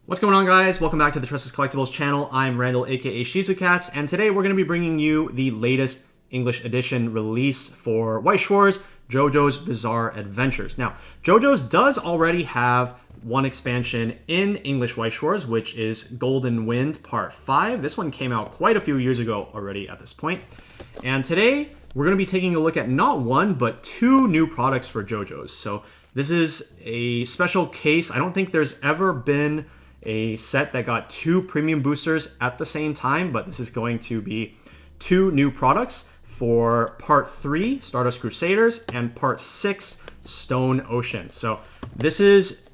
What's going on, guys? Welcome back to the Tressa's Collectibles channel. I'm Randall, aka Shizukats, and today we're going to be bringing you the latest English edition release for Weiss Schwarz, JoJo's Bizarre Adventures. Now, JoJo's does already have one expansion in English Weiss Schwarz, which is Golden Wind Part 5. This one came out quite a few years ago already at this point. And today, we're going to be taking a look at not one, but two new products for JoJo's. So this is a special case. I don't think there's ever been a set that got two premium boosters at the same time, but this is going to be two new products for Part 3, Stardust Crusaders, and Part 6, Stone Ocean. So this is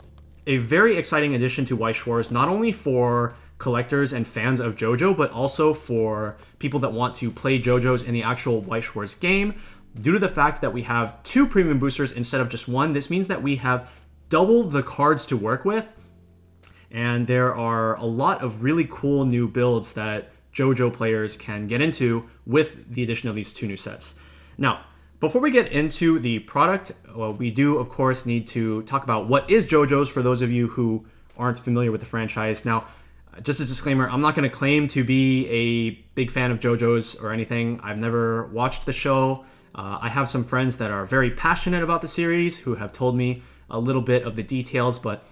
a very exciting addition to Weiss Schwarz, not only for collectors and fans of JoJo, but also for people that want to play JoJo's in the actual Weiss Schwarz game. Due to the fact that we have two premium boosters instead of just one, this means that we have double the cards to work with. And there are a lot of really cool new builds that JoJo players can get into with the addition of these two new sets. Now, before we get into the product, we do, of course, need to talk about what is JoJo's for those of you who aren't familiar with the franchise. Now, just a disclaimer, I'm not going to claim to be a big fan of JoJo's or anything. I've never watched the show. I have some friends that are very passionate about the series who have told me a little bit of the details, but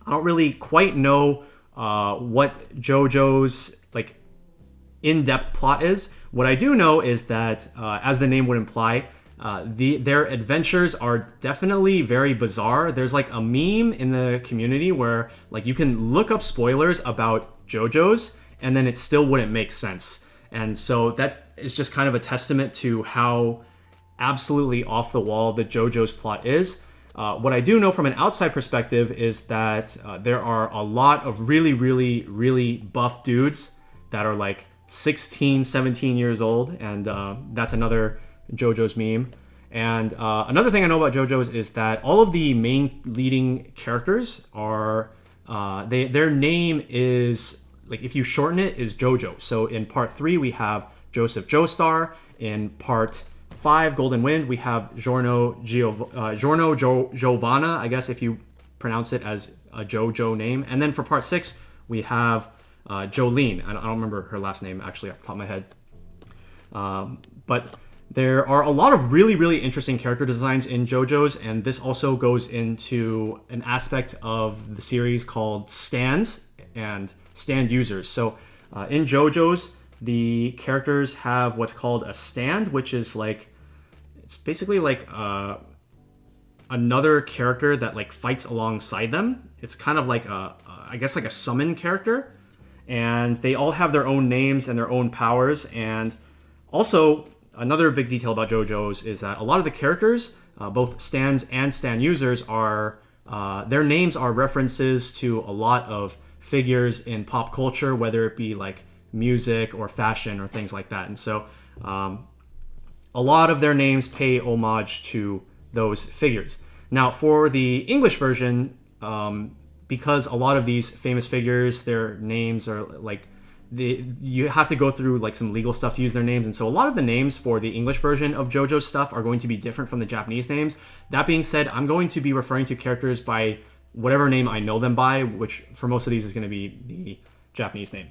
I don't really quite know what JoJo's in-depth plot is. What I do know is that, as the name would imply, their adventures are definitely very bizarre. There's like a meme in the community where you can look up spoilers about JoJo's and then it still wouldn't make sense. And so that is just kind of a testament to how absolutely off the wall the JoJo's plot is. What I do know from an outside perspective is that there are a lot of really buff dudes that are like 16, 17 years old, and that's another JoJo's meme. And another thing I know about JoJo's is that all of the main leading characters are, their name is, if you shorten it, is JoJo. So in Part 3, we have Joseph Joestar. In Part 5, Golden Wind, we have Giorno Giovanna, I guess if you pronounce it as a JoJo name. And then for Part 6, we have Jolene. I don't remember her last name actually off the top of my head. But there are a lot of really interesting character designs in JoJo's, and this also goes into an aspect of the series called stands and stand users. So in JoJo's, the characters have what's called a stand, which is it's basically another character that fights alongside them. It's kind of I guess a summon character, and they all have their own names and their own powers. And also another big detail about JoJo's is that a lot of the characters, both stands and stand users, are their names are references to a lot of figures in pop culture, whether it be music or fashion or things like that. And so a lot of their names pay homage to those figures. Now, for the English version, because a lot of these famous figures, their names are you have to go through some legal stuff to use their names, and so a lot of the names for the English version of JoJo's stuff are going to be different from the Japanese names. That being said, I'm going to be referring to characters by whatever name I know them by, which for most of these is going to be the Japanese name.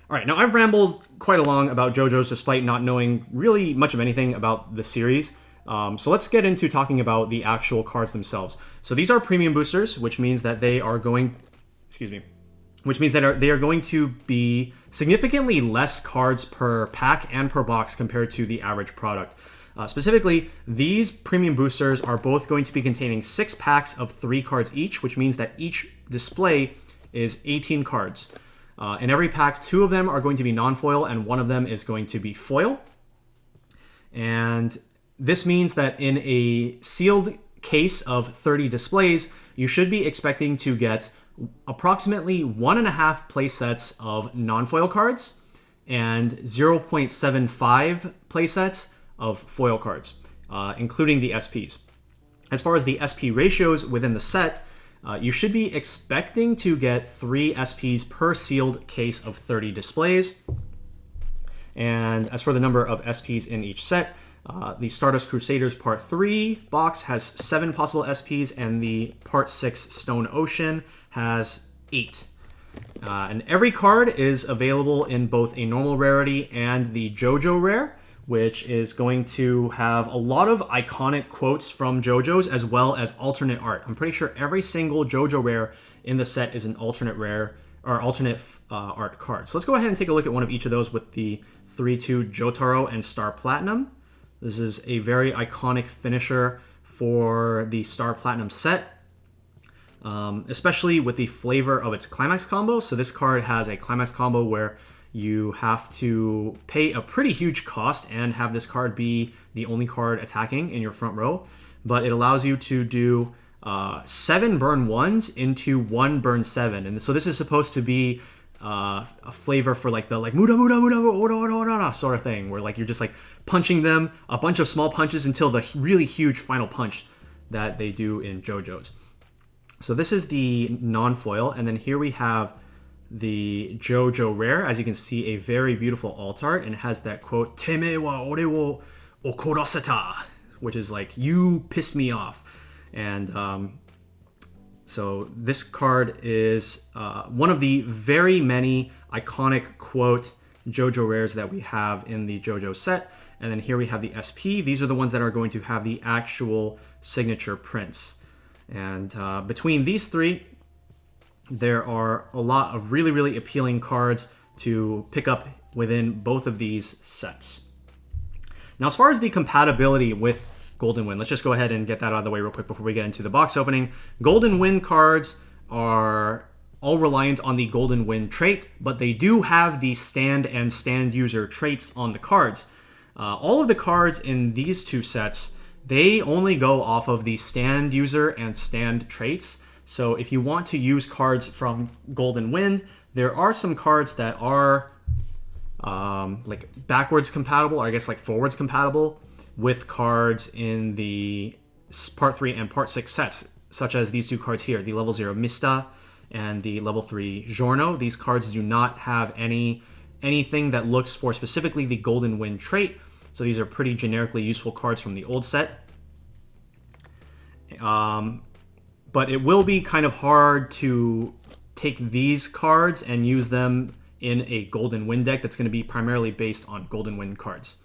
All right, now I've rambled quite along about JoJo's despite not knowing really much of anything about the series. So let's get into talking about the actual cards themselves. So these are premium boosters, which means that they are going, they are going to be significantly less cards per pack and per box compared to the average product. Specifically, these premium boosters are both going to be containing 6 packs of 3 cards each, which means that each display is 18 cards. In every pack, 2 of them are going to be non-foil and 1 of them is going to be foil. And this means that in a sealed case of 30 displays, you should be expecting to get approximately 1.5 play sets of non-foil cards and 0.75 play sets of foil cards, including the SPs. As far as the SP ratios within the set, you should be expecting to get 3 SPs per sealed case of 30 displays. And as for the number of SPs in each set, the Stardust Crusaders Part 3 box has 7 possible SPs, and the Part 6 Stone Ocean has 8. And every card is available in both a normal rarity and the JoJo Rare, which is going to have a lot of iconic quotes from JoJo's as well as alternate art. I'm pretty sure every single JoJo Rare in the set is an alternate rare or alternate art card. So let's go ahead and take a look at one of each of those with the 3-2 Jotaro and Star Platinum. This is a very iconic finisher for the Star Platinum set, especially with the flavor of its Climax combo. So this card has a Climax combo where you have to pay a pretty huge cost and have this card be the only card attacking in your front row, but it allows you to do 7 burn 1s into 1 burn 7. And so this is supposed to be a flavor for like the muda muda muda muda sort of thing, where like you're just like punching them a bunch of small punches until the really huge final punch that they do in JoJo's. So this is the non-foil, and then here we have the JoJo Rare. As you can see, a very beautiful alt art, and it has that quote, "Teme wa ore wo okoraseta," which is like, "You pissed me off." And so this card is one of the very many iconic quote JoJo Rares that we have in the JoJo set. And then here we have the SP. These are the ones that are going to have the actual signature prints. And between these three, there are a lot of really, really appealing cards to pick up within both of these sets. Now, as far as the compatibility with Golden Wind, let's just go ahead and get that out of the way real quick before we get into the box opening. Golden Wind cards are all reliant on the Golden Wind trait, but they do have the stand and stand user traits on the cards. All of the cards in these two sets, they only go off of the stand user and stand traits. So if you want to use cards from Golden Wind, there are some cards that are like backwards compatible, or I guess like forwards compatible with cards in the Part 3 and Part 6 sets, such as these two cards here, the level 0 Mista and the level 3 Giorno. These cards do not have anything that looks for specifically the Golden Wind trait, so these are pretty generically useful cards from the old set. But it will be kind of hard to take these cards and use them in a Golden Wind deck that's going to be primarily based on Golden Wind cards.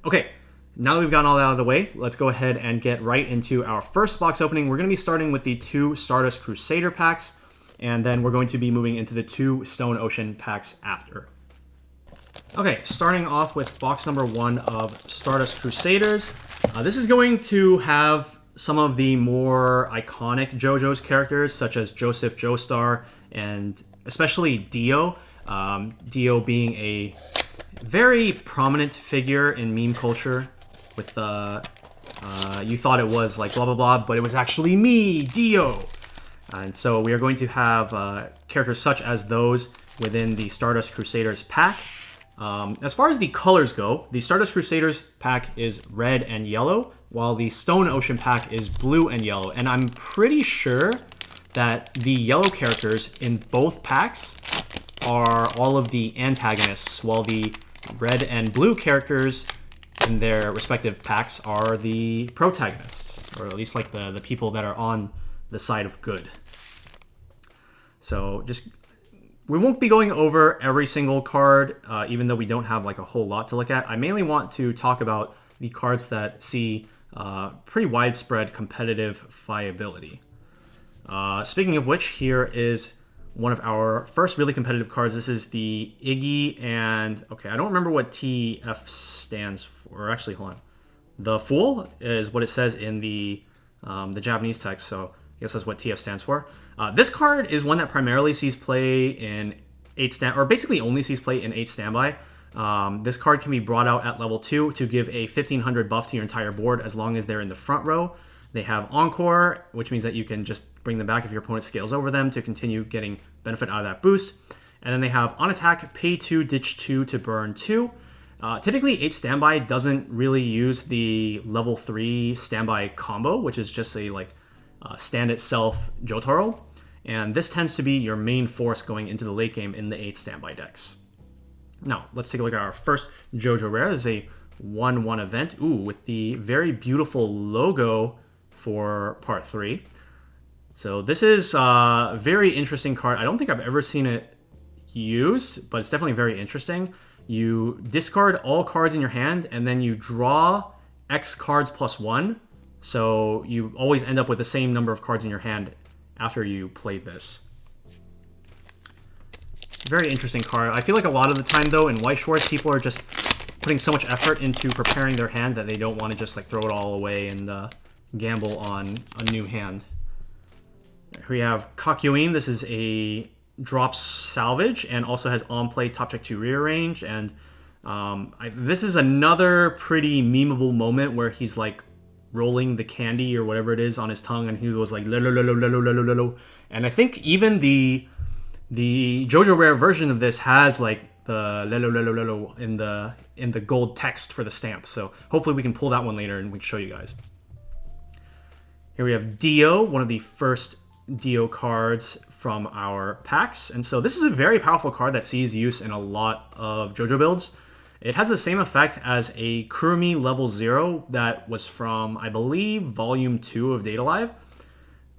Okay, now that we've gotten all that out of the way, let's go ahead and get right into our first box opening. We're going to be starting with the 2 Stardust Crusader packs, and then we're going to be moving into the 2 Stone Ocean packs after. Okay, starting off with box number 1 of Stardust Crusaders. This is going to have some of the more iconic JoJo's characters, such as Joseph Joestar, and especially Dio. Dio being a very prominent figure in meme culture with, you thought it was like blah blah blah, but it was actually me, Dio. And so we are going to have characters such as those within the Stardust Crusaders pack. As far as the colors go, the Stardust Crusaders pack is red and yellow, while the Stone Ocean pack is blue and yellow. And I'm pretty sure that the yellow characters in both packs are all of the antagonists, while the red and blue characters in their respective packs are the protagonists, or at least like the people that are on the side of good. So we won't be going over every single card, even though we don't have like a whole lot to look at. I mainly want to talk about the cards that see pretty widespread competitive viability. Speaking of which, here is one of our first really competitive cards. This is the Iggy, and okay, I don't remember what TF stands for. Actually, hold on. The Fool is what it says in the Japanese text, so I guess that's what TF stands for. This card is one that primarily sees play in 8 stand, or basically only sees play in 8 standby. This card can be brought out at level 2 to give a 1500 buff to your entire board as long as they're in the front row. They have Encore, which means that you can just bring them back if your opponent scales over them to continue getting benefit out of that boost. And then they have On Attack, Pay 2, Ditch 2 to burn 2. Typically, 8 standby doesn't really use the level 3 standby combo, which is just a stand itself Jotaro. And this tends to be your main force going into the late game in the 8 standby decks. Now, let's take a look at our first JoJo Rare. This is a 1/1 event. Ooh, with the very beautiful logo for Part 3. So this is a very interesting card. I don't think I've ever seen it used, but it's definitely very interesting. You discard all cards in your hand, and then you draw X cards plus 1. So you always end up with the same number of cards in your hand after you played this. Very interesting card. I feel like a lot of the time, though, in Weiss Schwarz, people are just putting so much effort into preparing their hand that they don't want to just like throw it all away and gamble on a new hand. Here we have Kakyoin. This is a drop salvage and also has on play top check to rearrange. And this is another pretty memeable moment where he's like rolling the candy or whatever it is on his tongue, and he goes like lo lo lo lo lo lo lo lo lo. And I think even the JoJo Rare version of this has like the lo lo lo lo lo in the gold text for the stamp. So hopefully we can pull that one later and we can show you guys. Here we have Dio, one of the first Dio cards from our packs. And so this is a very powerful card that sees use in a lot of JoJo builds. It has the same effect as a Kurumi level 0 that was from, I believe, Volume 2 of Data Live.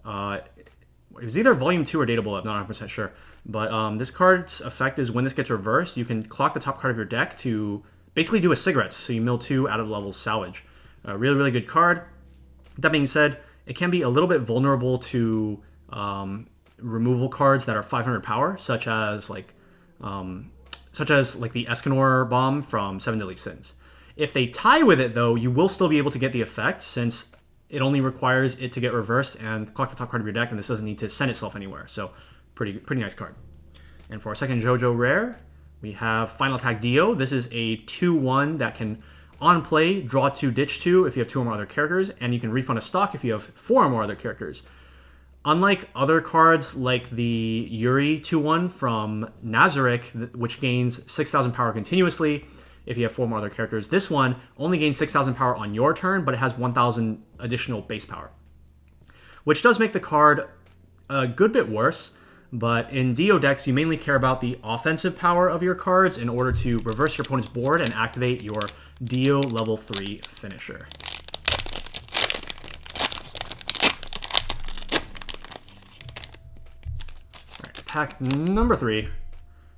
It was either Volume 2 or Data Bull, I'm not 100% sure. But this card's effect is when this gets reversed, you can clock the top card of your deck to basically do a cigarette. So you mill 2 out of level salvage. Really, really good card. That being said, it can be a little bit vulnerable to removal cards that are 500 power, such as like the Escanor bomb from 7 Deadly Sins. If they tie with it, though, you will still be able to get the effect, since it only requires it to get reversed and clock the top card of your deck, and this doesn't need to send itself anywhere. So pretty nice card. And for our second JoJo Rare, we have Final Attack Dio. This is a 2/1 that can, on play, draw 2, ditch 2 if you have 2 or more other characters, and you can refund a stock if you have 4 or more other characters. Unlike other cards like the Yuri 2/1 from Nazarick, which gains 6,000 power continuously if you have 4 more other characters, this one only gains 6,000 power on your turn, but it has 1,000 additional base power, which does make the card a good bit worse. But in Dio decks, you mainly care about the offensive power of your cards in order to reverse your opponent's board and activate your Dio level 3 finisher. Pack number 3.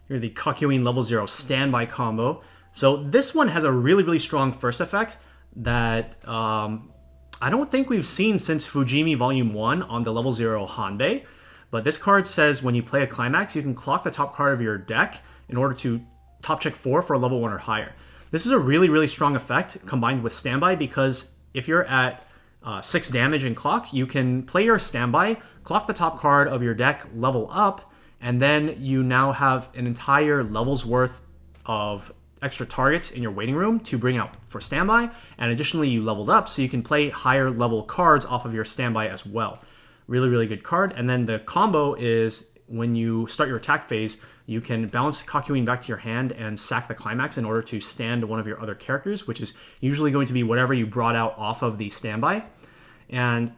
Here, the Kakyoin level 0 standby combo. So this one has a really, really strong first effect that I don't think we've seen since Fujimi Volume 1 on the level 0 Hanbei. But this card says when you play a climax, you can clock the top card of your deck in order to top check 4 for a level 1 or higher. This is a really, really strong effect combined with standby, because if you're at 6 damage in clock, you can play your standby, clock the top card of your deck, level up, and then you now have an entire level's worth of extra targets in your waiting room to bring out for standby. And additionally, you leveled up, so you can play higher level cards off of your standby as well. Really, really good card. And then the combo is when you start your attack phase, you can bounce Kakyoin back to your hand and sack the climax in order to stand one of your other characters, which is usually going to be whatever you brought out off of the standby. And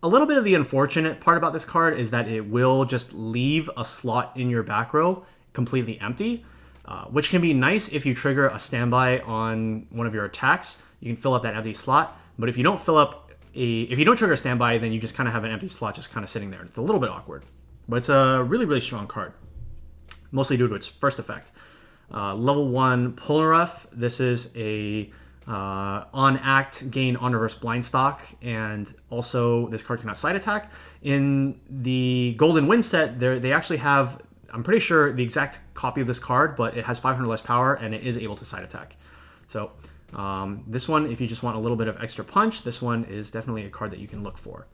a little bit of the unfortunate part about this card is that it will just leave a slot in your back row completely empty, which can be nice if you trigger a standby on one of your attacks. You can fill up that empty slot, but if you don't trigger a standby, then you just kind of have an empty slot just kind of sitting there. It's a little bit awkward, but it's a really, really strong card, mostly due to its first effect. Level 1 Polnareff. This is a on act gain on reverse blind stock, and also this card cannot side attack. In the Golden Wind set, they actually have, I'm pretty sure, the exact copy of this card, but it has 500 less power and it is able to side attack. So this one, if you just want a little bit of extra punch, this one is definitely a card that you can look for.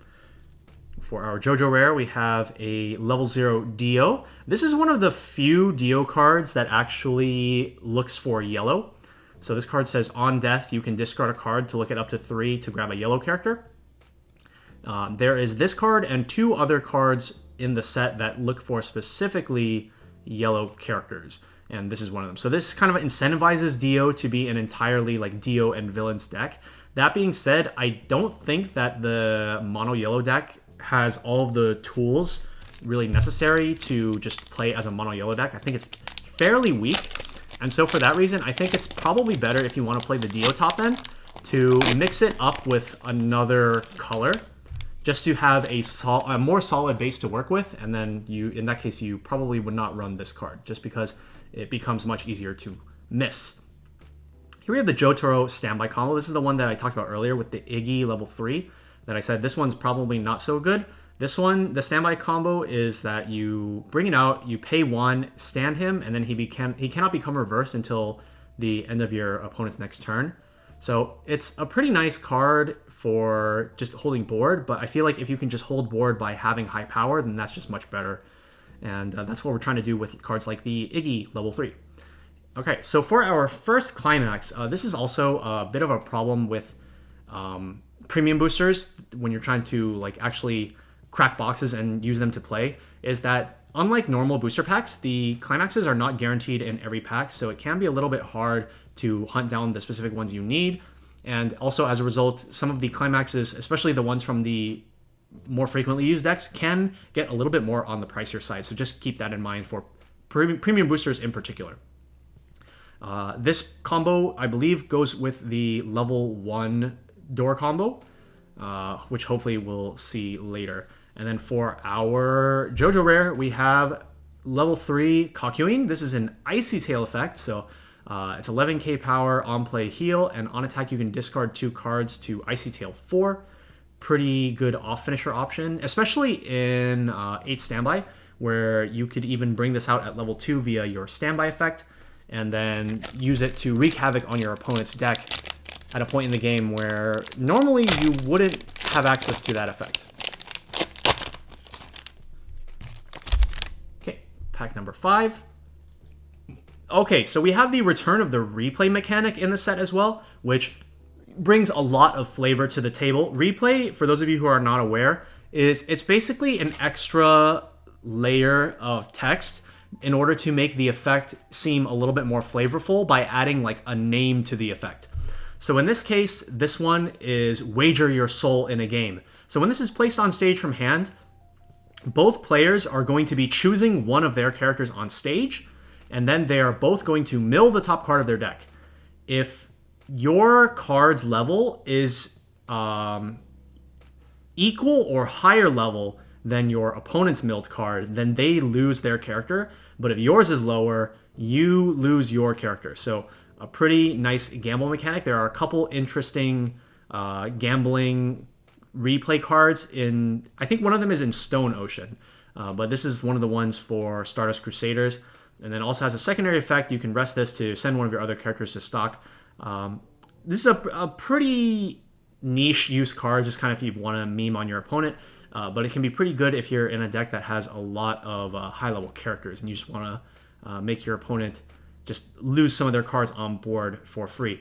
For our JoJo Rare, we have a level 0 Dio. This is one of the few Dio cards that actually looks for yellow. So this card says, on death, you can discard a card to look at up to 3 to grab a yellow character. There is this card and 2 other cards in the set that look for specifically yellow characters, and this is one of them. So this kind of incentivizes Dio to be an entirely like Dio and villains deck. That being said, I don't think that the mono yellow deck has all of the tools really necessary to just play as a mono yellow deck. I think it's fairly weak. And so for that reason, I think it's probably better if you want to play the Dio top end to mix it up with another color just to have a more solid base to work with, and then in that case, you probably would not run this card, just because it becomes much easier to miss. Here we have the Jotaro standby combo. This is the one that I talked about earlier with the Iggy level 3, that I said this one's probably not so good. This one, the standby combo, is that you bring it out, you pay 1, stand him, and then he cannot become reversed until the end of your opponent's next turn. So it's a pretty nice card for just holding board, but I feel like if you can just hold board by having high power, then that's just much better. And that's what we're trying to do with cards like the Iggy level 3. Okay, so for our first climax, this is also a bit of a problem with premium boosters when you're trying to like actually crack boxes and use them to play, is that unlike normal booster packs, the climaxes are not guaranteed in every pack, so it can be a little bit hard to hunt down the specific ones you need. And also, as a result, some of the climaxes, especially the ones from the more frequently used decks, can get a little bit more on the pricier side. So just keep that in mind for premium boosters in particular. This combo, I believe, goes with the level 1 door combo, which hopefully we'll see later. And then for our JoJo Rare, we have level 3 Kakuin. This is an Icy Tail effect, so it's 11k power, on play heal, and on attack you can discard 2 cards to Icy Tail 4. Pretty good off finisher option, especially in 8 standby, where you could even bring this out at level 2 via your standby effect, and then use it to wreak havoc on your opponent's deck at a point in the game where normally you wouldn't have access to that effect. Okay, pack number 5. Okay, so we have the return of the replay mechanic in the set as well, which brings a lot of flavor to the table. Replay, for those of you who are not aware, it's basically an extra layer of text in order to make the effect seem a little bit more flavorful by adding like a name to the effect. So in this case, this one is wager your soul in a game. So when this is placed on stage from hand, both players are going to be choosing one of their characters on stage, and then they are both going to mill the top card of their deck. If your card's level is equal or higher level than your opponent's milled card, then they lose their character. But if yours is lower, you lose your character. So a pretty nice gamble mechanic. There are a couple interesting gambling replay cards in, I think one of them is in Stone Ocean, but this is one of the ones for Stardust Crusaders. And then also has a secondary effect. You can rest this to send one of your other characters to stock. This is a pretty niche use card, just kind of if you want to meme on your opponent. But it can be pretty good if you're in a deck that has a lot of high-level characters and you just want to make your opponent just lose some of their cards on board for free.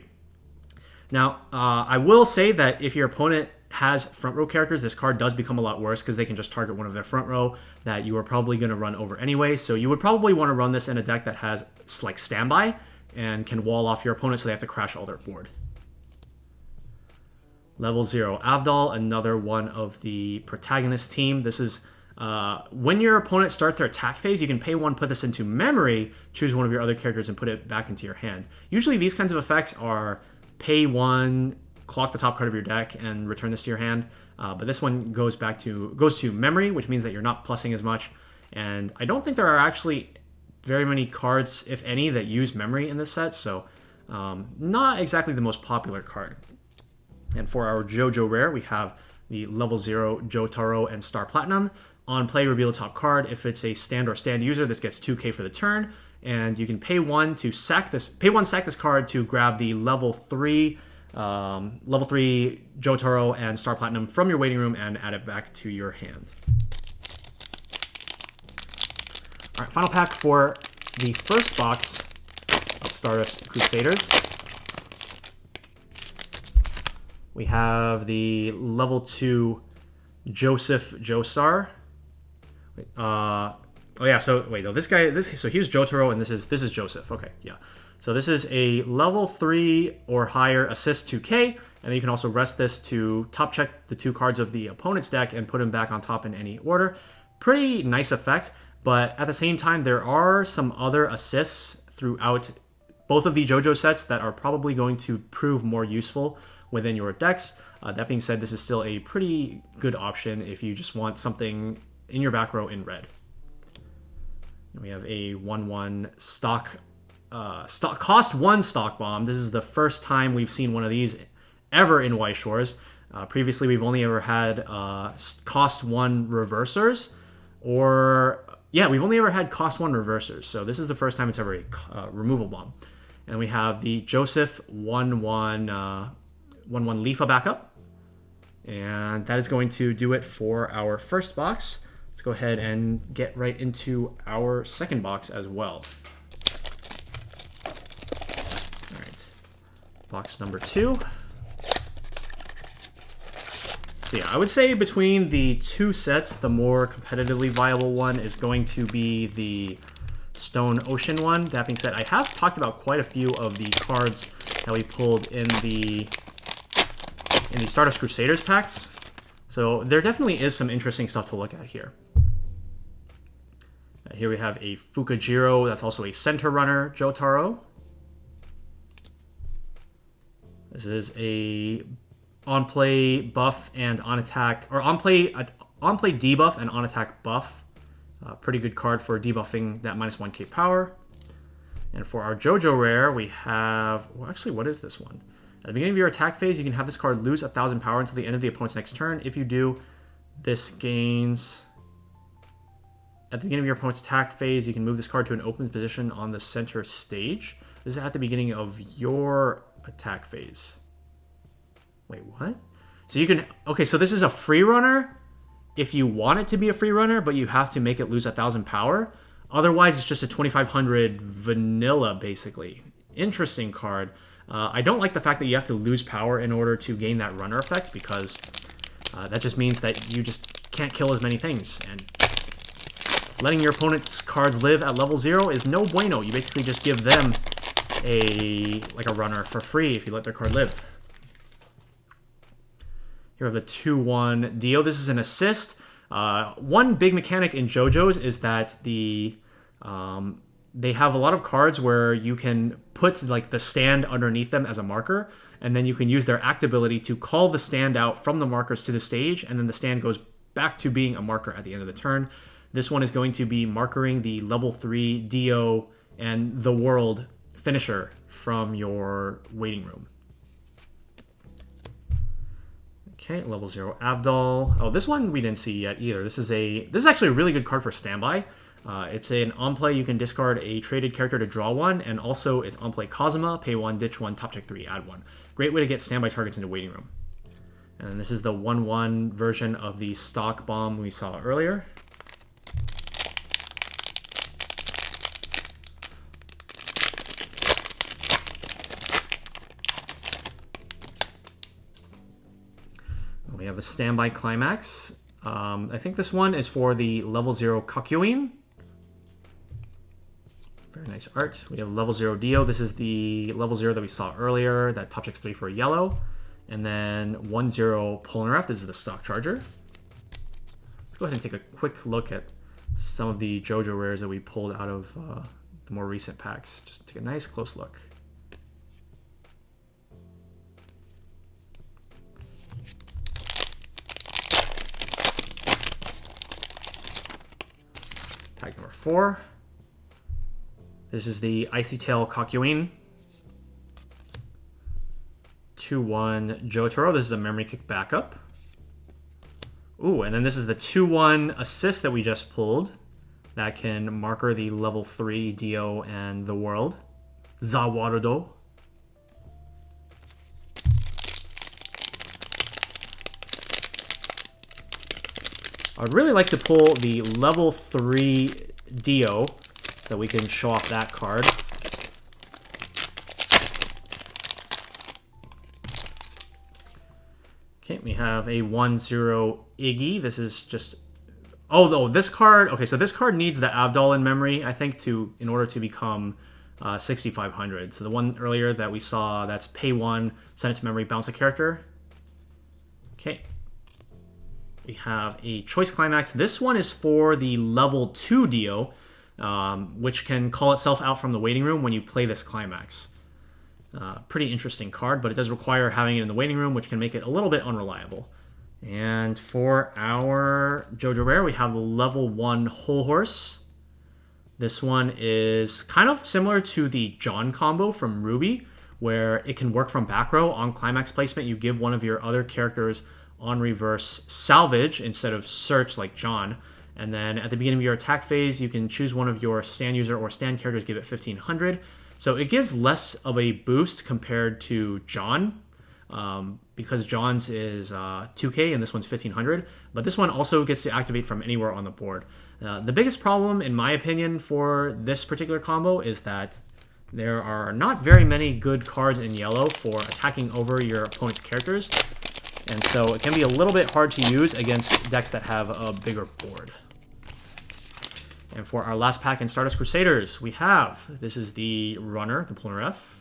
Now, I will say that if your opponent has front row characters, this card does become a lot worse because they can just target one of their front row that you are probably going to run over anyway. So you would probably want to run this in a deck that has like standby and can wall off your opponent so they have to crash all their board. Level 0 Avdol, another one of the protagonist team. This is when your opponent starts their attack phase, you can pay 1, put this into memory, choose one of your other characters, and put it back into your hand. Usually these kinds of effects are pay 1, clock the top card of your deck, and return this to your hand. But this one goes to memory, which means that you're not plussing as much. And I don't think there are actually very many cards, if any, that use memory in this set, so not exactly the most popular card. And for our JoJo Rare, we have the level 0 Jotaro and Star Platinum. On play, reveal the top card. If it's a stand or stand user, this gets 2k for the turn. And you can pay 1 to sack this. Pay 1, sack this card to grab the level 3 Jotaro and Star Platinum from your waiting room and add it back to your hand. All right, final pack for the first box of Stardust Crusaders. We have the level 2 Joseph Joestar. So he was Jotaro and this is Joseph. Okay, yeah. So this is a level 3 or higher assist 2k, and then you can also rest this to top check the 2 cards of the opponent's deck and put them back on top in any order. Pretty nice effect, but at the same time there are some other assists throughout both of the JoJo sets that are probably going to prove more useful within your decks. That being said, this is still a pretty good option if you just want something in your back row in red. We have a 1/1 cost 1 stock bomb. This is the first time we've seen one of these ever in Weiss Schwarz. Previously, we've only ever had cost 1 reversers, we've only ever had cost 1 reversers. So this is the first time it's ever a removal bomb. And we have the Joseph 1/1 Lifa backup. And that is going to do it for our first box. Let's go ahead and get right into our second box as well. All right, box number 2. So yeah, I would say between the 2 sets, the more competitively viable one is going to be the Stone Ocean one. That being said, I have talked about quite a few of the cards that we pulled in the Stardust Crusaders packs. So there definitely is some interesting stuff to look at here. Here we have a Fukajiro, that's also a center runner, Jotaro. This is a on-play buff and on-attack, or on-play debuff and on-attack buff. Pretty good card for debuffing that -1k power. And for our JoJo Rare, we have... Well, actually, what is this one? At the beginning of your attack phase, you can have this card lose 1,000 power until the end of the opponent's next turn. If you do, this gains... At the beginning of your opponent's attack phase, you can move this card to an open position on the center stage. This is at the beginning of your attack phase. Wait, what? So you can... Okay, so this is a free runner if you want it to be a free runner, but you have to make it lose 1,000 power. Otherwise, it's just a 2,500 vanilla, basically. Interesting card. I don't like the fact that you have to lose power in order to gain that runner effect, because that just means that you just can't kill as many things. And letting your opponent's cards live at level 0 is no bueno. You basically just give them a runner for free if you let their card live. Here we have the 2/1 Dio. This is an assist. One big mechanic in JoJo's is that they have a lot of cards where you can put like the stand underneath them as a marker, and then you can use their act ability to call the stand out from the markers to the stage, and then the stand goes back to being a marker at the end of the turn. This one is going to be markering the level 3 Dio and the World finisher from your waiting room. Okay, level 0 Avdol. Oh, this one we didn't see yet either. This is actually a really good card for standby. It's an on-play, you can discard a traded character to draw 1, and also it's on-play Kazuma, pay 1, ditch 1, top check 3, add 1. Great way to get standby targets into waiting room. And this is the 1/1 version of the stock bomb we saw earlier. We have a standby climax. I think this one is for the level 0 Kakyoin. Very nice art. We have level 0 Dio. This is the level 0 that we saw earlier, that top checks 3 for yellow. And then 1/0 Polnareff. This is the stock charger. Let's go ahead and take a quick look at some of the JoJo rares that we pulled out of the more recent packs. Just take a nice close look. Pack number 4. This is the Icy Tail Kakyoin. 2/1 Jotaro. This is a memory kick backup. Ooh, and then this is the 2/1 assist that we just pulled. That can marker the level 3 Dio and the World. Zawarudo. I'd really like to pull the level 3 Dio so we can show off that card. Okay, we have a 1/0 Iggy. This is just... Oh, this card... Okay, so this card needs the Avdol in memory, I think, in order to become 6,500. So the one earlier that we saw, that's pay 1, send it to memory, bounce a character. Okay. We have a Choice Climax. This one is for the level 2 Dio, which can call itself out from the waiting room when you play this Climax. Pretty interesting card, but it does require having it in the waiting room, which can make it a little bit unreliable. And for our JoJo Rare, we have the level 1 Whole Horse. This one is kind of similar to the John combo from Ruby, where it can work from back row. On climax placement, you give one of your other characters on reverse salvage instead of search like John. And then at the beginning of your attack phase, you can choose one of your stand user or stand characters, give it 1500. So it gives less of a boost compared to John, because John's is 2k and this one's 1500. But this one also gets to activate from anywhere on the board. The biggest problem, in my opinion, for this particular combo is that there are not very many good cards in yellow for attacking over your opponent's characters. And so it can be a little bit hard to use against decks that have a bigger board. And for our last pack in Stardust Crusaders, we have, this is the runner, the Polnareff.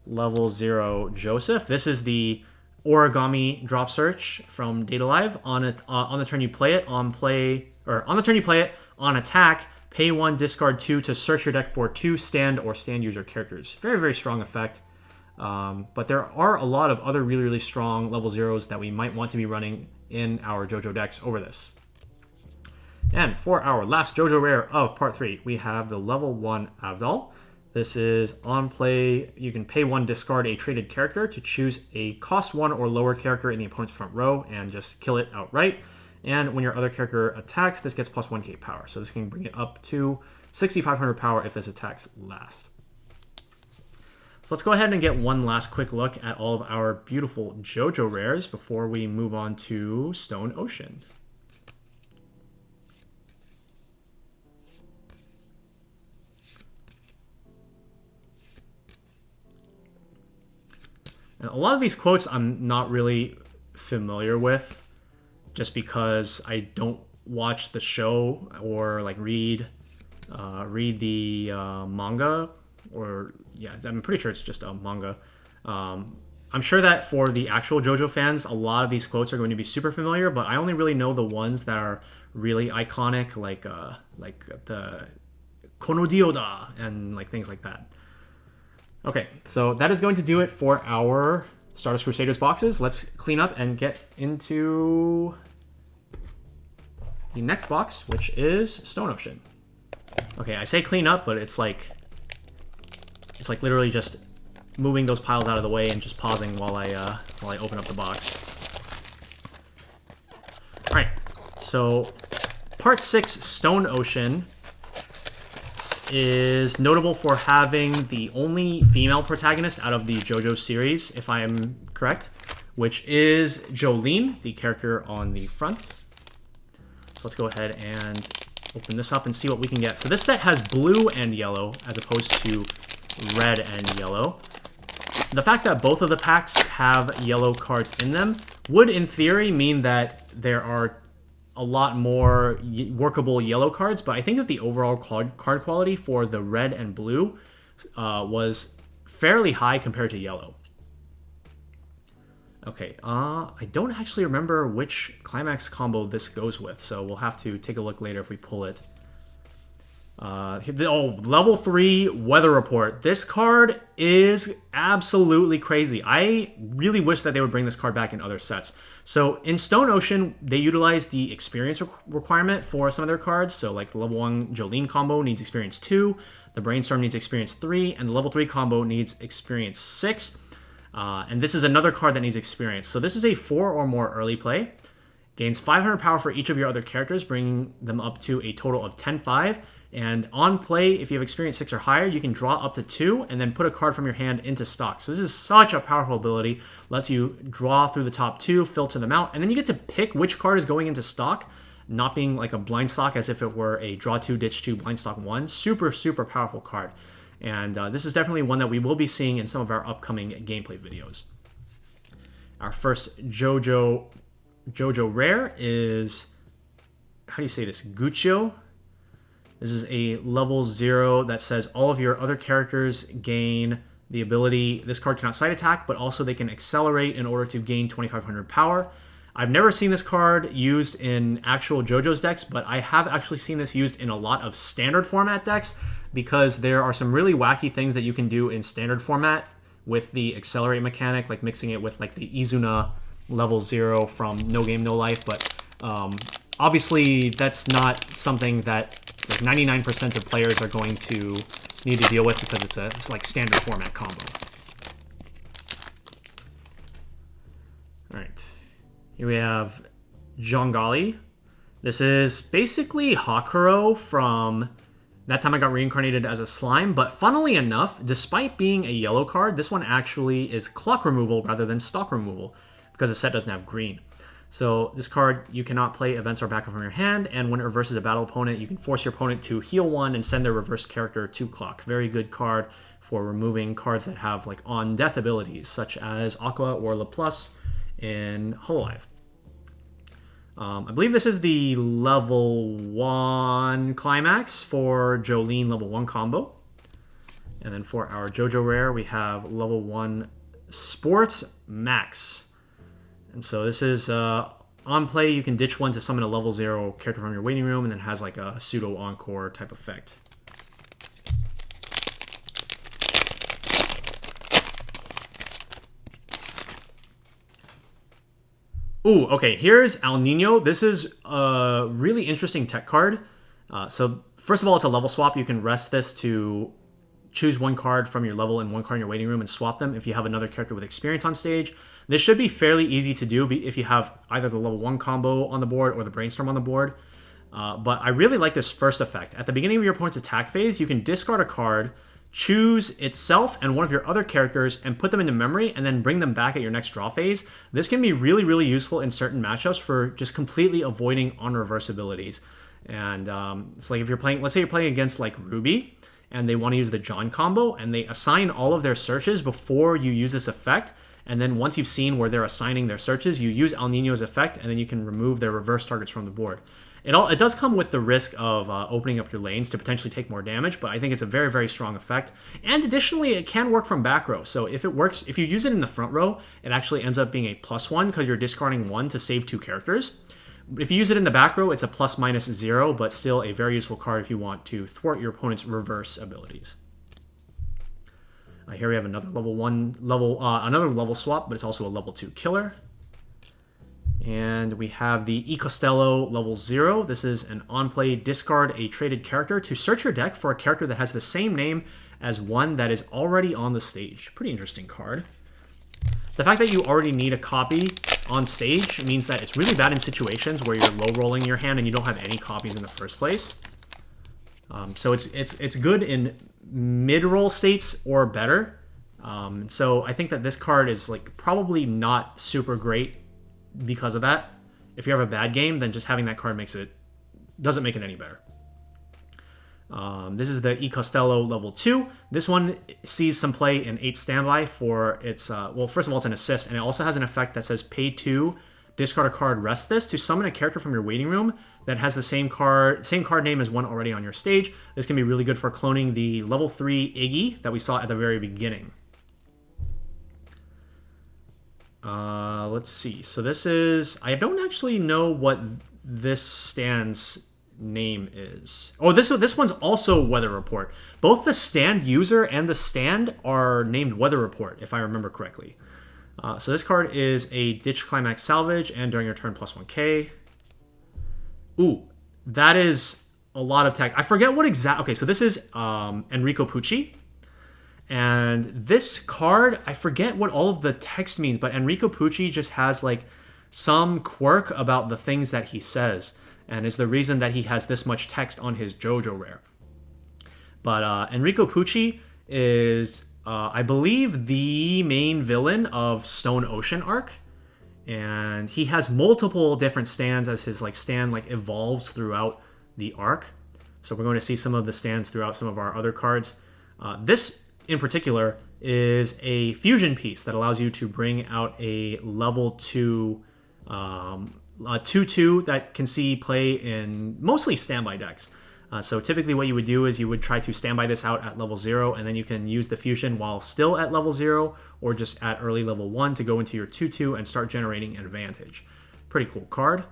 Level 0 Joseph. This is the origami drop search from Data Live. On the turn you play it, on the turn you play it, on attack, pay 1, discard 2 to search your deck for 2 stand or stand user characters. Very, very strong effect. But there are a lot of other really, really strong level 0s that we might want to be running in our JoJo decks over this. And for our last JoJo Rare of Part 3, we have the level 1 Avdol. This is on play, you can pay 1, discard a traded character to choose a cost 1 or lower character in the opponent's front row and just kill it outright. And when your other character attacks, this gets plus 1k power. So this can bring it up to 6,500 power if this attacks last. So let's go ahead and get one last quick look at all of our beautiful JoJo Rares before we move on to Stone Ocean. And a lot of these quotes I'm not really familiar with, just because I don't watch the show or like read the manga, or yeah, I'm pretty sure it's just a manga. I'm sure that for the actual JoJo fans, a lot of these quotes are going to be super familiar, but I only really know the ones that are really iconic, like the Kono Dioda and like things like that. Okay, so that is going to do it for our Stardust Crusaders boxes. Let's clean up and get into the next box, which is Stone Ocean. Okay, I say clean up, but it's like literally just moving those piles out of the way and just pausing while I open up the box. All right, so Part 6 Stone Ocean is notable for having the only female protagonist out of the JoJo series, if I am correct, which is Jolene, the character on the front. So let's go ahead and open this up and see what we can get. So this set has blue and yellow as opposed to red and yellow. The fact that both of the packs have yellow cards in them would, in theory, mean that there are a lot more workable yellow cards, but I think that the overall card quality for the red and blue was fairly high compared to yellow. Okay, I don't actually remember which climax combo this goes with, so we'll have to take a look later if we pull it. Level 3 Weather Report. This card is absolutely crazy. I really wish that they would bring this card back in other sets. So in Stone Ocean, they utilize the experience requirement for some of their cards. So like the level 1 Jolene combo needs experience 2, the Brainstorm needs experience 3, and the level 3 combo needs experience 6. And this is another card that needs experience. So this is a 4 or more early play. Gains 500 power for each of your other characters, bringing them up to a total of 10-5. And on play, if you have experience 6 or higher, you can draw up to 2 and then put a card from your hand into stock. So this is such a powerful ability. Lets you draw through the top 2, filter them out, and then you get to pick which card is going into stock, not being like a blind stock as if it were a draw 2, ditch 2, blind stock 1. Super, super powerful card. And this is definitely one that we will be seeing in some of our upcoming gameplay videos. Our first JoJo Rare is, how do you say this, Guccio? This is a level 0 that says all of your other characters gain the ability, this card cannot side attack, but also they can accelerate in order to gain 2,500 power. I've never seen this card used in actual JoJo's decks, but I have actually seen this used in a lot of standard format decks. because there are some really wacky things that you can do in standard format with the accelerate mechanic, like mixing it with like the Izuna level 0 from No Game No Life. But obviously that's not something that like 99% of players are going to need to deal with, because it's like standard format combo. All right, here we have Jongali. This is basically Hakuro from That Time I Got Reincarnated as a Slime, but funnily enough, despite being a yellow card, this one actually is clock removal rather than stock removal, because the set doesn't have green. So this card, you cannot play events or backup from your hand, and when it reverses a battle opponent, you can force your opponent to heal 1 and send their reversed character to clock. Very good card for removing cards that have like on-death abilities, such as Aqua or Laplace in Hololive. I believe this is the level 1 climax for Jolene level 1 combo. And then for our JoJo Rare, we have level 1 Sports Max. And so this is on play, you can ditch 1 to summon a level 0 character from your waiting room, and then has like a pseudo encore type effect. Ooh, okay, here's El Nino. This is a really interesting tech card. So first of all, it's a level swap. You can rest this to choose 1 card from your level and 1 card in your waiting room and swap them if you have another character with experience on stage. This should be fairly easy to do if you have either the level 1 combo on the board or the Brainstorm on the board. But I really like this first effect. At the beginning of your opponent's attack phase, you can discard a card, choose itself and one of your other characters and put them into memory, and then bring them back at your next draw phase. This can be really, really useful in certain matchups for just completely avoiding on-reverse abilities. And it's like if you're playing, let's say you're playing against like Ruby, and they want to use the John combo, and they assign all of their searches before you use this effect. And then once you've seen where they're assigning their searches, you use El Nino's effect, and then you can remove their reverse targets from the board. It does come with the risk of opening up your lanes to potentially take more damage, but I think it's a very, very strong effect. And additionally, it can work from back row. So if it works, if you use it in the front row, it actually ends up being a +1 because you're discarding 1 to save 2 characters. If you use it in the back row, it's a ±0, but still a very useful card if you want to thwart your opponent's reverse abilities. Here we have another another level swap, but it's also a level 2 killer. And we have the E. Costello level 0. This is an on-play discard a traded character to search your deck for a character that has the same name as one that is already on the stage. Pretty interesting card. The fact that you already need a copy on stage means that it's really bad in situations where you're low-rolling your hand and you don't have any copies in the first place. So it's good in mid-roll states or better. So I think that this card is like probably not super great because of that. If you have a bad game, then just having that card doesn't make it any better. This is the E. Costello level 2. This one sees some play in 8 standby for its, well, first of all, it's an assist, and it also has an effect that says pay 2, discard a card, rest this, to summon a character from your waiting room that has the same card name as one already on your stage. This can be really good for cloning the level 3 Iggy that we saw at the very beginning. Let's see. So this is... I don't actually know what this stand's name is. Oh, this one's also Weather Report. Both the stand user and the stand are named Weather Report, if I remember correctly. So this card is a Ditch Climax Salvage, and during your turn, +1k. Ooh, that is a lot of tech. I forget what exact... Okay, so this is Enrico Pucci. And this card, I forget what all of the text means, but Enrico Pucci just has like some quirk about the things that he says, and is the reason that he has this much text on his JoJo Rare. But Enrico Pucci is, I believe, the main villain of Stone Ocean arc, and he has multiple different stands as his stand evolves throughout the arc. So we're going to see some of the stands throughout some of our other cards. This in particular is a fusion piece that allows you to bring out a level 2 2/2 that can see play in mostly standby decks. So typically what you would do is you would try to standby this out at level 0, and then you can use the fusion while still at level 0, or just at early level 1 to go into your 2/2 and start generating advantage. Pretty cool card.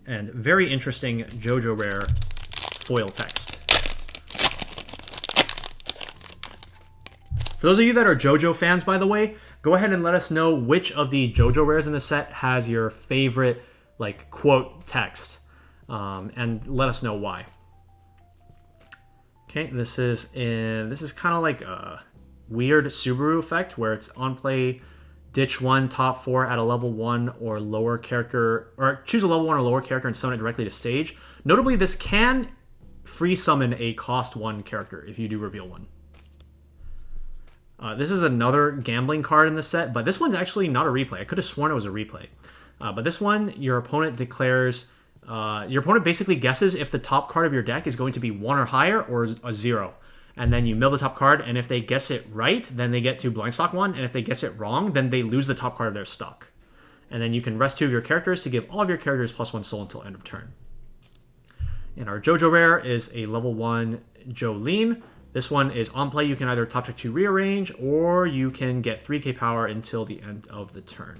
And very interesting JoJo Rare foil text. For those of you that are JoJo fans, by the way, go ahead and let us know which of the JoJo rares in the set has your favorite, like, quote text, and let us know why. Okay, this is kind of like a weird Subaru effect where it's on play, ditch one top 4 at a level 1 or lower character, or choose a level 1 or lower character and summon it directly to stage. Notably, this can free summon a cost 1 character if you do reveal one. This is another gambling card in the set, but this one's actually not a replay. I could have sworn it was a replay. But this one, your opponent declares... your opponent basically guesses if the top card of your deck is going to be 1 or higher or a 0. And then you mill the top card, and if they guess it right, then they get to blind stock 1. And if they guess it wrong, then they lose the top card of their stock. And then you can rest 2 of your characters to give all of your characters +1 soul until end of turn. And our JoJo Rare is a level 1 Jolene. This one is on play. You can either top check to rearrange, or you can get 3k power until the end of the turn.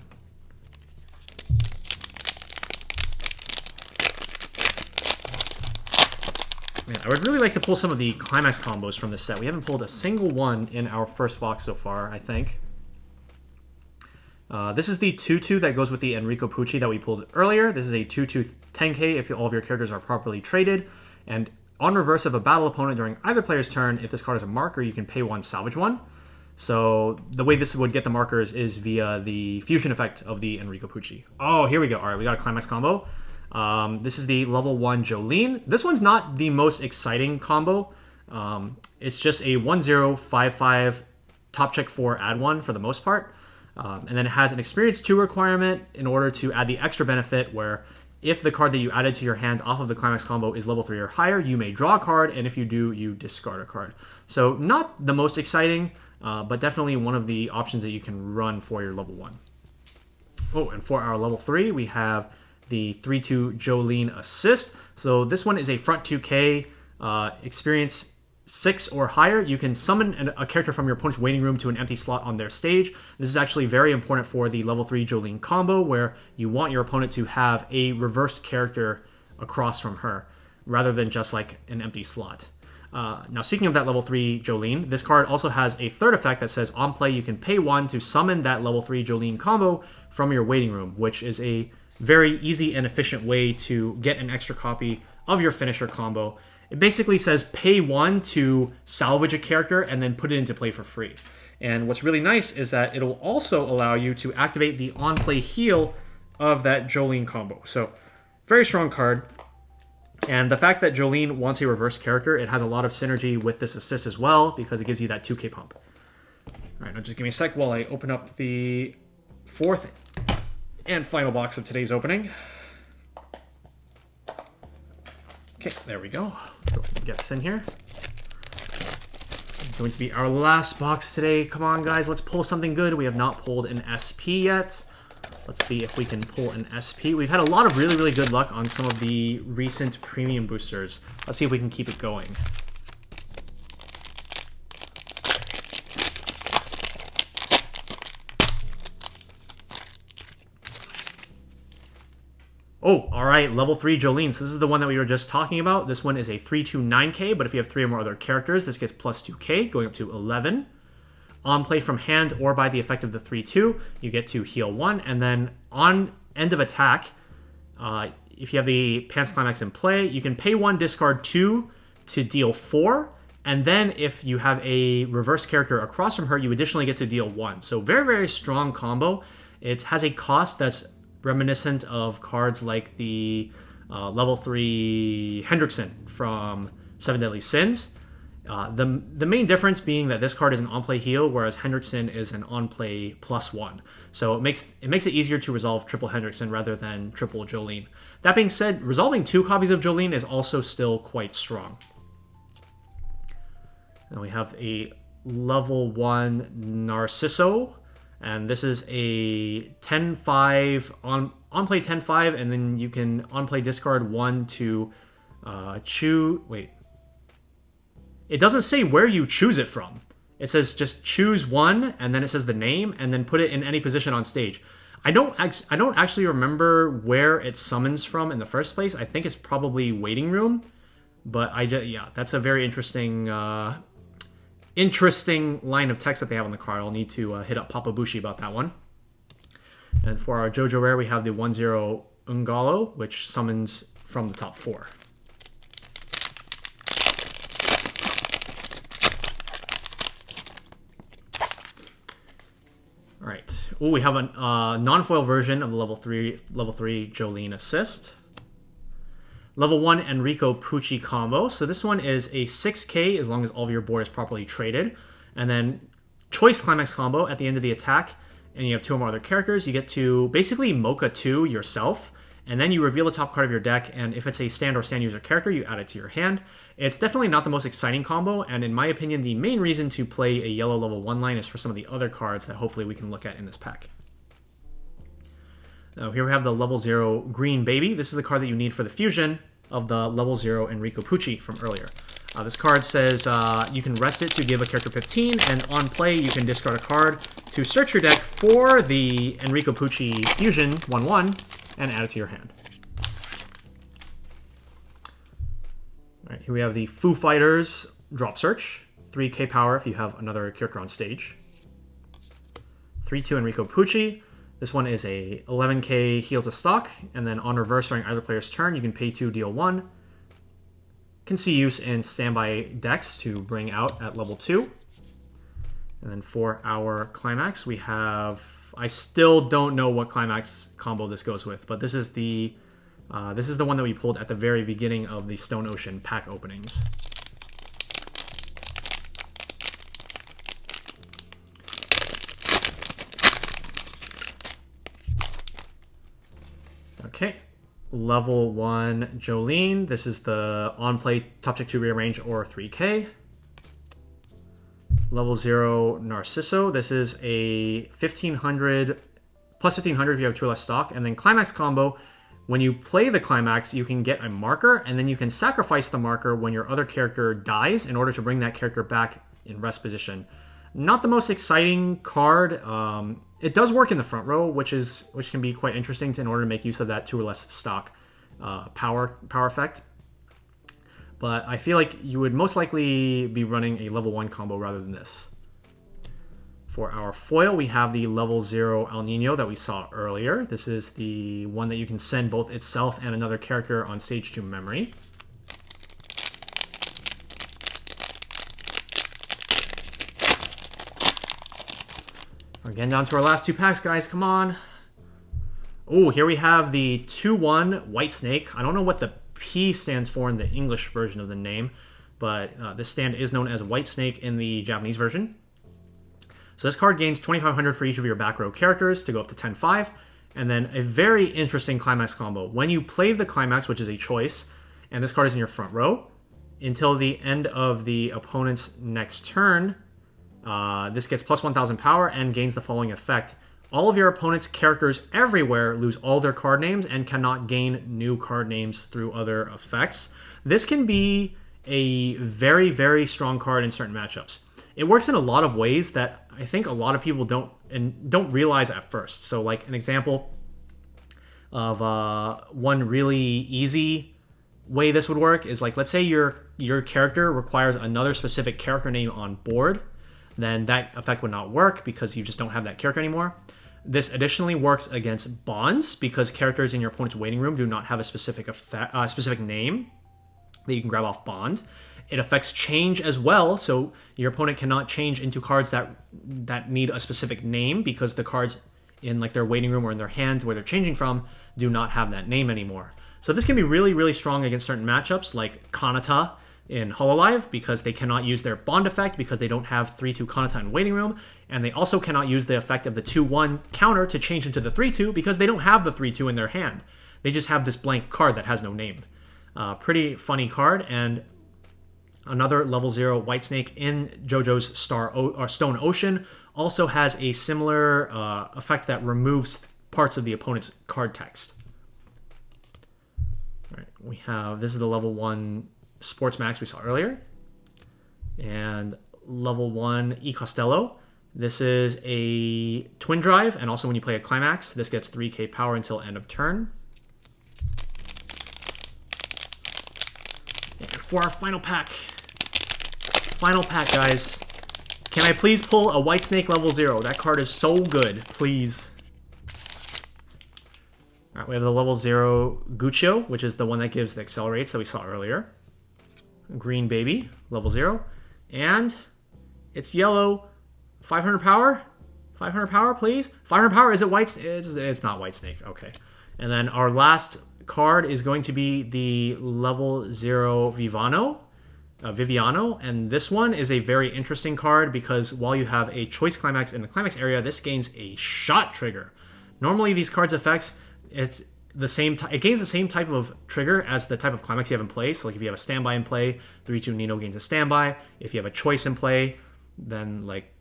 Man, I would really like to pull some of the Climax combos from this set. We haven't pulled a single one in our first box so far, I think. This is the 2/2 that goes with the Enrico Pucci that we pulled earlier. This is a 2/2 10k if all of your characters are properly traded. And on reverse of a battle opponent during either player's turn, if this card is a marker, you can pay 1, salvage 1. So the way this would get the markers is via the fusion effect of the Enrico Pucci. Oh, here we go. All right, we got a Climax combo. This is the level 1 Jolene. This one's not the most exciting combo. It's just a 1/0/5/5 top check 4 add 1 for the most part. And then it has an experience 2 requirement in order to add the extra benefit where if the card that you added to your hand off of the Climax combo is level 3 or higher, you may draw a card, and if you do, you discard a card. So not the most exciting, but definitely one of the options that you can run for your level 1. Oh, and for our level 3, we have the 3/2 Jolene Assist. So this one is a front 2k, experience 6 or higher. You can summon a character from your opponent's waiting room to an empty slot on their stage. This is actually very important for the level 3 Jolene combo, where you want your opponent to have a reversed character across from her, rather than just like an empty slot. Now, speaking of that level 3 Jolene, this card also has a third effect that says on play you can pay 1 to summon that level 3 Jolene combo from your waiting room, which is a very easy and efficient way to get an extra copy of your finisher combo. It basically says pay 1 to salvage a character and then put it into play for free. And what's really nice is that it'll also allow you to activate the on-play heal of that Jolene combo. So, very strong card. And the fact that Jolene wants a reverse character, it has a lot of synergy with this assist as well, because it gives you that 2k pump. Alright, now just give me a sec while I open up the 4th and final box of today's opening. Okay, there we go. Go ahead and get this in here. It's going to be our last box today. Come on, guys, let's pull something good. We have not pulled an SP yet. Let's see if we can pull an SP. We've had a lot of really, really good luck on some of the recent premium boosters. Let's see if we can keep it going. Oh, all right, level 3 Jolene. So this is the one that we were just talking about. This one is a 3/2/9k, but if you have 3 or more other characters, this gets plus 2k, going up to 11. On play from hand or by the effect of the 3/2, you get to heal 1. And then on end of attack, if you have the Pants Climax in play, you can pay 1, discard 2 to deal 4. And then if you have a reverse character across from her, you additionally get to deal 1. So very, very strong combo. It has a cost that's reminiscent of cards like the level 3 Hendrickson from 7 Deadly Sins. The main difference being that this card is an on-play heal, whereas Hendrickson is an on-play +1. So it makes it easier to resolve triple Hendrickson rather than triple Jolene. That being said, resolving 2 copies of Jolene is also still quite strong. Then we have a level 1 Narciso, and this is a 10/5 on-play 10/5, and then you can on-play discard 1 to choose. Wait. It doesn't say where you choose it from. It says just choose 1, and then it says the name, and then put it in any position on stage. I don't actually remember where it summons from in the first place. I think it's probably waiting room, but yeah, that's a very interesting interesting line of text that they have on the card. I'll need to hit up Papa Bushi about that one. And for our JoJo Rare, we have the 1-0 Ungalo, which summons from the top 4. All right. Oh, we have a non-foil version of the level 3 Jolene Assist. Level 1 Enrico Pucci combo. So this one is a 6k as long as all of your board is properly traded. And then Choice Climax combo at the end of the attack. And you have 2 or more other characters. You get to basically Mocha 2 yourself. And then you reveal the top card of your deck. And if it's a stand or stand user character, you add it to your hand. It's definitely not the most exciting combo. And in my opinion, the main reason to play a yellow level 1 line is for some of the other cards that hopefully we can look at in this pack. Now here we have the level 0 Green Baby. This is the card that you need for the fusion of the level 0 Enrico Pucci from earlier. This card says you can rest it to give a character 15, and on play you can discard a card to search your deck for the Enrico Pucci fusion 1/1 and add it to your hand. All right, here we have the Foo Fighters Drop Search. 3k power if you have another character on stage. 3/2 Enrico Pucci. This one is a 11k heal to stock, and then on reverse during either player's turn, you can pay 2, deal 1. Can see use in standby decks to bring out at level 2. And then for our Climax, we have... I still don't know what Climax combo this goes with, but this is the one that we pulled at the very beginning of the Stone Ocean pack openings. Okay, level 1 Jolene. This is the on-play top deck 2 rearrange or 3k. Level 0 Narciso. This is a 1500 plus 1500 if you have 2 or less stock. And then Climax combo. When you play the Climax, you can get a marker, and then you can sacrifice the marker when your other character dies in order to bring that character back in rest position. Not the most exciting card. It does work in the front row, which can be quite interesting in order to make use of that 2 or less stock power effect. But I feel like you would most likely be running a level 1 combo rather than this. For our foil, we have the level 0 El Nino that we saw earlier. This is the one that you can send both itself and another character on stage to memory. We're getting down to our last 2 packs, guys. Come on. Oh, here we have the 2/1 White Snake. I don't know what the P stands for in the English version of the name, but this stand is known as White Snake in the Japanese version. So this card gains 2,500 for each of your back row characters to go up to 10-5, and then a very interesting Climax combo. When you play the Climax, which is a choice, and this card is in your front row, until the end of the opponent's next turn, this gets plus 1,000 power and gains the following effect. All of your opponent's characters everywhere lose all their card names and cannot gain new card names through other effects. This can be a very, very strong card in certain matchups. It works in a lot of ways that I think a lot of people don't realize at first. So like an example of one really easy way this would work is like, let's say your character requires another specific character name on board, then that effect would not work because you just don't have that character anymore. This additionally works against bonds because characters in your opponent's waiting room do not have a specific name that you can grab off bond. It affects change as well, so your opponent cannot change into cards that need a specific name because the cards in like their waiting room or in their hand where they're changing from do not have that name anymore. So this can be really, really strong against certain matchups like Kanata in Hololive because they cannot use their bond effect because they don't have 3/2 Kanata in waiting room, and they also cannot use the effect of the 2/1 counter to change into the 3/2 because they don't have the 3/2 in their hand. They just have this blank card that has no name. Pretty funny card. And another level 0 White Snake in JoJo's Stone Ocean also has a similar effect that removes parts of the opponent's card text. All right, this is the level 1 Sports Max we saw earlier, and level 1 E Costello. This is a twin drive, and also when you play a Climax, this gets 3k power until end of turn. And for our final pack, guys, Can I please pull a White Snake level 0? That card is so good. Please. All right, we have the level 0 Guccio, which is the one that gives the accelerates that we saw earlier. Green Baby, level 0. And it's yellow. 500 power? 500 power, please? 500 power, is it White Snake? It's not White Snake, okay. And then our last card is going to be the level 0 Viviano, and this one is a very interesting card because while you have a choice climax in the climax area, this gains a shot trigger. Normally these cards' effects, it's the same. It gains the same type of trigger as the type of climax you have in play. So like if you have a standby in play, 3/2 Nino gains a standby. If you have a choice in play, then like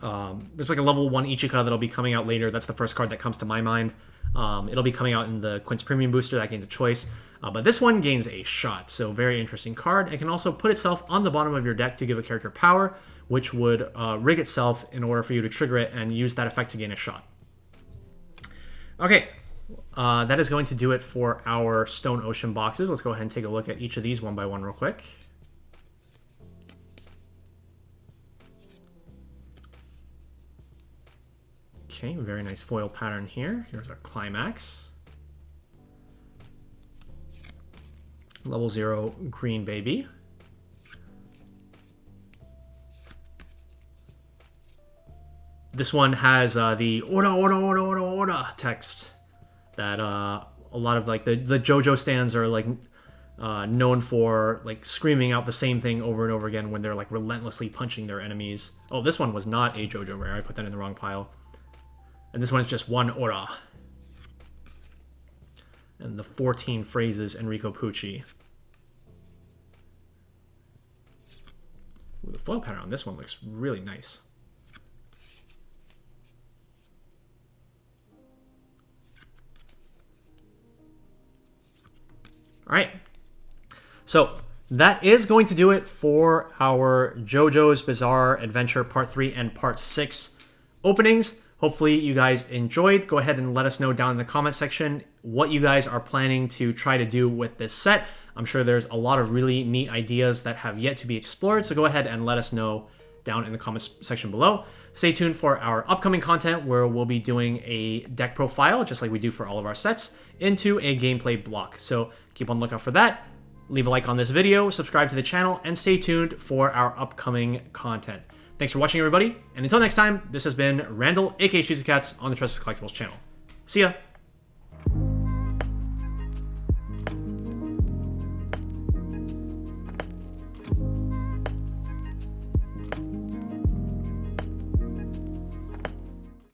there's like a level 1 Ichika that'll be coming out later. That's the first card that comes to my mind. It'll be coming out in the Quince Premium Booster that gains a choice. But this one gains a shot, so very interesting card. It can also put itself on the bottom of your deck to give a character power, which would rig itself in order for you to trigger it and use that effect to gain a shot. Okay, that is going to do it for our Stone Ocean boxes. Let's go ahead and take a look at each of these one by one real quick. Okay, very nice foil pattern here. Here's our climax. Level 0 Green Baby. This one has the Orda, Orda, Orda, Orda, Orda text that a lot of like the JoJo stands are like known for, like screaming out the same thing over and over again when they're like relentlessly punching their enemies. Oh, this one was not a JoJo Rare. I put that in the wrong pile. And this one's just one Aura. And the 14 phrases Enrico Pucci. Ooh, the foil pattern on this one looks really nice. All right. So that is going to do it for our JoJo's Bizarre Adventure Part 3 and Part 6 openings. Hopefully you guys enjoyed. Go ahead and let us know down in the comment section what you guys are planning to try to do with this set. I'm sure there's a lot of really neat ideas that have yet to be explored, so go ahead and let us know down in the comments section below. Stay tuned for our upcoming content where we'll be doing a deck profile, just like we do for all of our sets, into a gameplay block. So keep on the lookout for that. Leave a like on this video, subscribe to the channel, and stay tuned for our upcoming content. Thanks for watching, everybody, and until next time, this has been Randall, aka Shizukats, on the Tressa Collectibles channel. See ya!